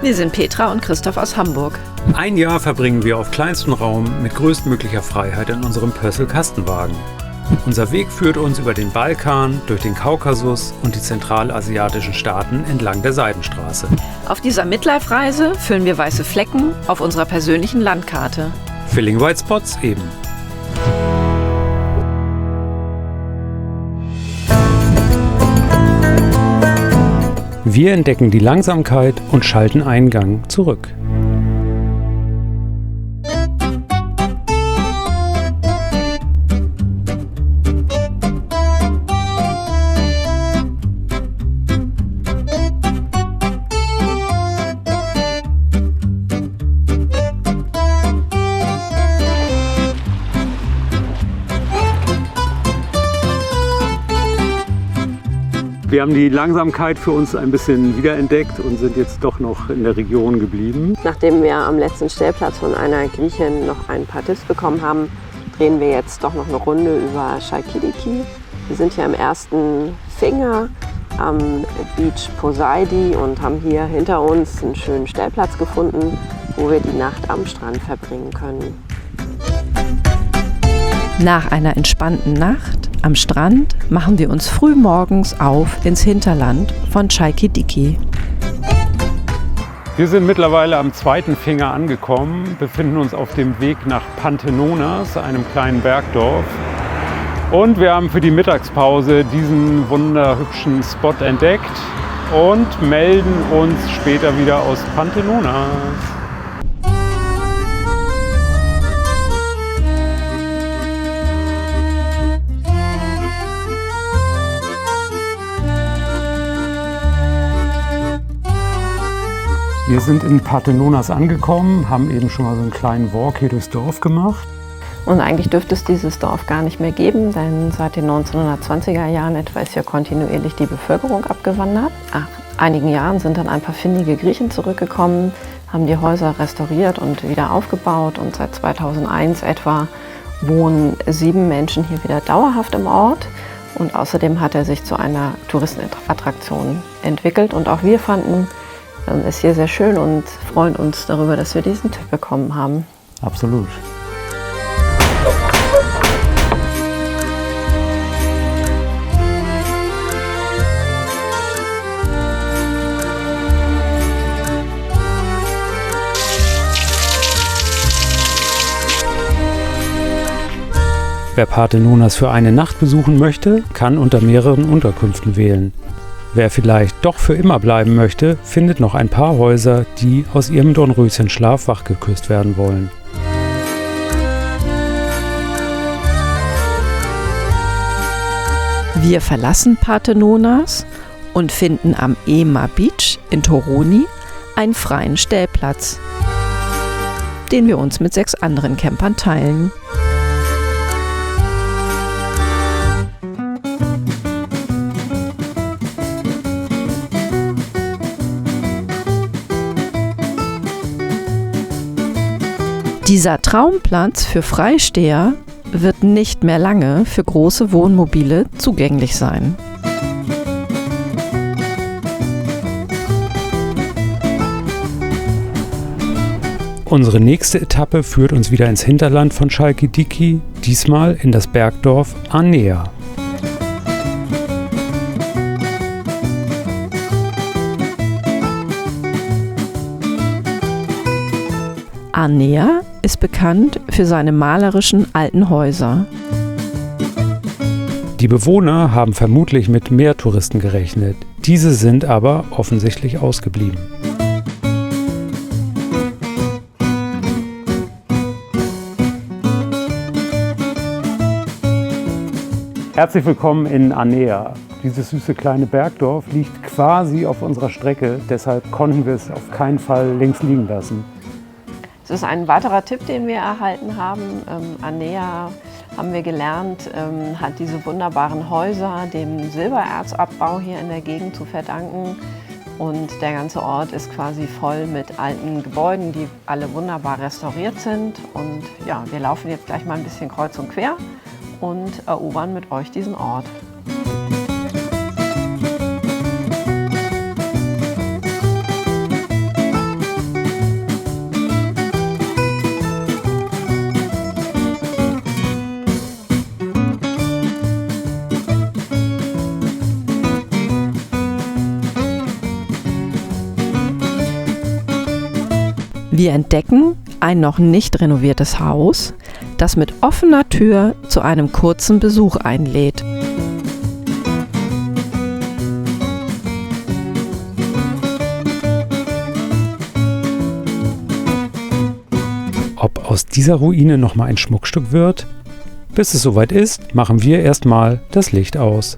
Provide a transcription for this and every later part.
Wir sind Petra und Christoph aus Hamburg. Ein Jahr verbringen wir auf kleinstem Raum mit größtmöglicher Freiheit in unserem Pössl-Kastenwagen. Unser Weg führt uns über den Balkan, durch den Kaukasus und die zentralasiatischen Staaten entlang der Seidenstraße. Auf dieser Midlife-Reise füllen wir weiße Flecken auf unserer persönlichen Landkarte. Filling White Spots eben. Wir entdecken die Langsamkeit und schalten einen Gang zurück. Wir haben die Langsamkeit für uns ein bisschen wiederentdeckt und sind jetzt doch noch in der Region geblieben. Nachdem wir am letzten Stellplatz von einer Griechin noch ein paar Tipps bekommen haben, drehen wir jetzt doch noch eine Runde über Chalkidiki. Wir sind hier am ersten Finger am Beach Poseidi und haben hier hinter uns einen schönen Stellplatz gefunden, wo wir die Nacht am Strand verbringen können. Nach einer entspannten Nacht am Strand machen wir uns früh morgens auf ins Hinterland von Chalkidiki. Wir sind mittlerweile am zweiten Finger angekommen, befinden uns auf dem Weg nach Pantenonas, einem kleinen Bergdorf. Und wir haben für die Mittagspause diesen wunderhübschen Spot entdeckt und melden uns später wieder aus Pantenonas. Wir sind in Pantenonas angekommen, haben eben schon mal so einen kleinen Walk hier durchs Dorf gemacht. Und eigentlich dürfte es dieses Dorf gar nicht mehr geben, denn seit den 1920er Jahren etwa ist ja kontinuierlich die Bevölkerung abgewandert. Nach einigen Jahren sind dann ein paar findige Griechen zurückgekommen, haben die Häuser restauriert und wieder aufgebaut und seit 2001 etwa wohnen 7 Menschen hier wieder dauerhaft im Ort. Und außerdem hat er sich zu einer Touristenattraktion entwickelt und auch wir fanden es hier sehr schön und freuen uns darüber, dass wir diesen Tipp bekommen haben. Absolut. Wer Pantenonas für eine Nacht besuchen möchte, kann unter mehreren Unterkünften wählen. Wer vielleicht doch für immer bleiben möchte, findet noch ein paar Häuser, die aus ihrem Dornröschenschlaf wachgeküsst werden wollen. Wir verlassen Pantenonas und finden am Ema Beach in Toroni einen freien Stellplatz, den wir uns mit 6 anderen Campern teilen. Dieser Traumplatz für Freisteher wird nicht mehr lange für große Wohnmobile zugänglich sein. Unsere nächste Etappe führt uns wieder ins Hinterland von Chalkidiki, diesmal in das Bergdorf Anea. Anea ist bekannt für seine malerischen alten Häuser. Die Bewohner haben vermutlich mit mehr Touristen gerechnet. Diese sind aber offensichtlich ausgeblieben. Herzlich willkommen in Anea. Dieses süße kleine Bergdorf liegt quasi auf unserer Strecke, deshalb konnten wir es auf keinen Fall links liegen lassen. Das ist ein weiterer Tipp, den wir erhalten haben. Anea, haben wir gelernt, hat diese wunderbaren Häuser dem Silbererzabbau hier in der Gegend zu verdanken. Und der ganze Ort ist quasi voll mit alten Gebäuden, die alle wunderbar restauriert sind. Und ja, wir laufen jetzt gleich mal ein bisschen kreuz und quer und erobern mit euch diesen Ort. Wir entdecken ein noch nicht renoviertes Haus, das mit offener Tür zu einem kurzen Besuch einlädt. Ob aus dieser Ruine nochmal ein Schmuckstück wird? Bis es soweit ist, machen wir erstmal das Licht aus.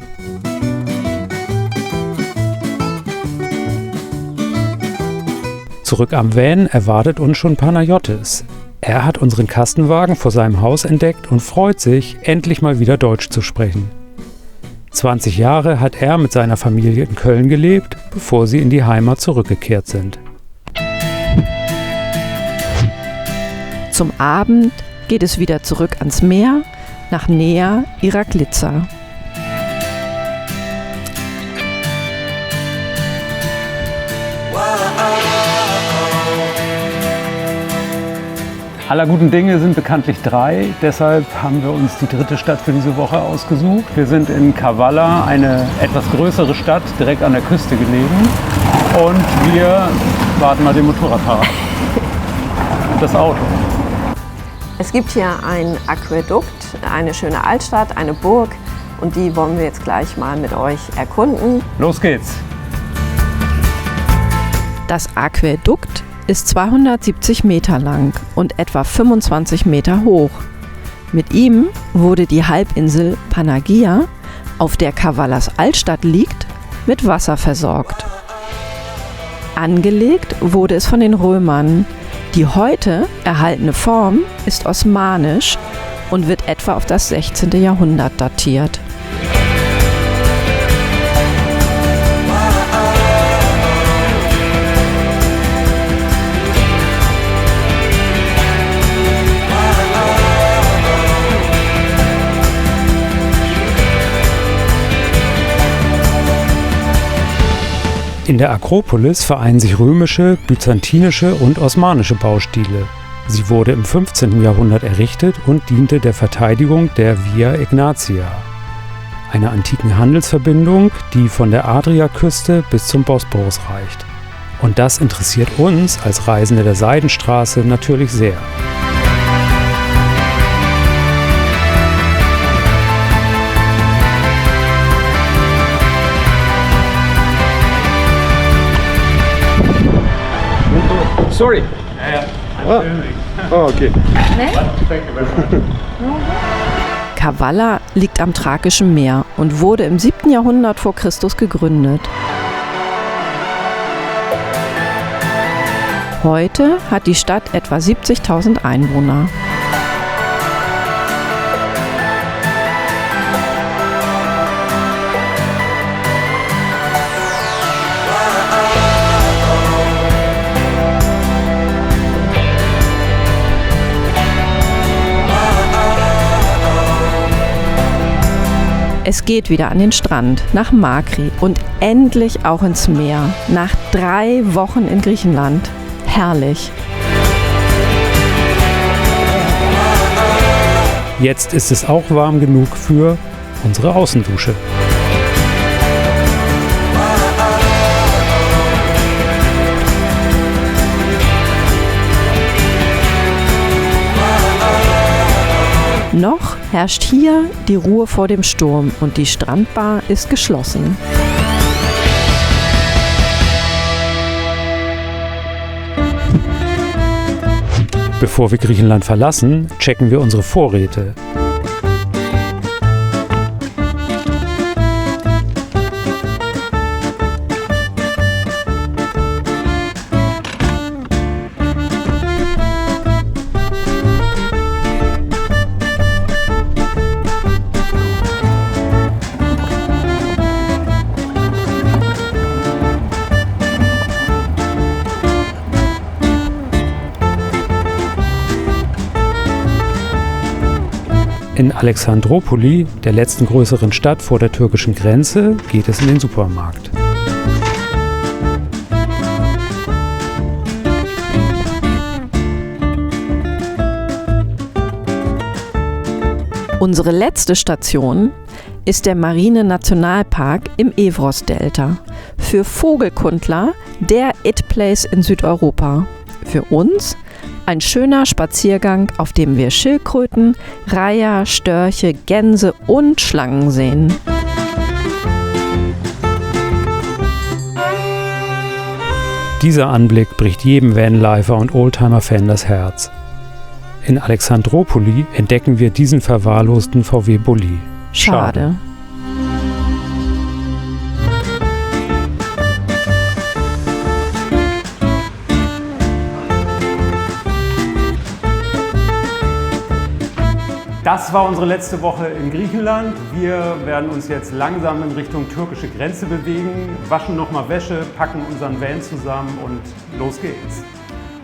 Zurück am Van erwartet uns schon Panayotis. Er hat unseren Kastenwagen vor seinem Haus entdeckt und freut sich, endlich mal wieder Deutsch zu sprechen. 20 Jahre hat er mit seiner Familie in Köln gelebt, bevor sie in die Heimat zurückgekehrt sind. Zum Abend geht es wieder zurück ans Meer, nach Nea Iraklitsa. Aller guten Dinge sind bekanntlich 3, deshalb haben wir uns die 3. Stadt für diese Woche ausgesucht. Wir sind in Kavala, eine etwas größere Stadt, direkt an der Küste gelegen. Und wir warten mal den Motorradfahrer. Das Auto. Es gibt hier ein Aquädukt, eine schöne Altstadt, eine Burg und die wollen wir jetzt gleich mal mit euch erkunden. Los geht's! Das Aquädukt ist 270 Meter lang und etwa 25 Meter hoch. Mit ihm wurde die Halbinsel Panagia, auf der Kavalas Altstadt liegt, mit Wasser versorgt. Angelegt wurde es von den Römern. Die heute erhaltene Form ist osmanisch und wird etwa auf das 16. Jahrhundert datiert. In der Akropolis vereinen sich römische, byzantinische und osmanische Baustile. Sie wurde im 15. Jahrhundert errichtet und diente der Verteidigung der Via Egnatia, einer antiken Handelsverbindung, die von der Adriaküste bis zum Bosporus reicht. Und das interessiert uns als Reisende der Seidenstraße natürlich sehr. Sorry. Okay. Kavala liegt am Thrakischen Meer und wurde im 7. Jahrhundert vor Christus gegründet. Heute hat die Stadt etwa 70.000 Einwohner. Es geht wieder an den Strand, nach Makri und endlich auch ins Meer. Nach 3 Wochen in Griechenland. Herrlich. Jetzt ist es auch warm genug für unsere Außendusche. Noch herrscht hier die Ruhe vor dem Sturm und die Strandbar ist geschlossen. Bevor wir Griechenland verlassen, checken wir unsere Vorräte. In Alexandroupoli, der letzten größeren Stadt vor der türkischen Grenze, geht es in den Supermarkt. Unsere letzte Station ist der Marine-Nationalpark im Evros-Delta. Für Vogelkundler der It-Place in Südeuropa. Für uns ein schöner Spaziergang, auf dem wir Schildkröten, Reiher, Störche, Gänse und Schlangen sehen. Dieser Anblick bricht jedem Vanlifer und Oldtimer-Fan das Herz. In Alexandropoli entdecken wir diesen verwahrlosten VW Bulli. Schade. Das war unsere letzte Woche in Griechenland. Wir werden uns jetzt langsam in Richtung türkische Grenze bewegen, waschen nochmal Wäsche, packen unseren Van zusammen und los geht's.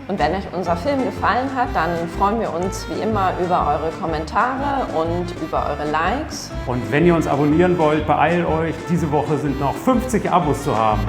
Und wenn euch unser Film gefallen hat, dann freuen wir uns wie immer über eure Kommentare und über eure Likes. Und wenn ihr uns abonnieren wollt, beeilt euch, diese Woche sind noch 50 Abos zu haben.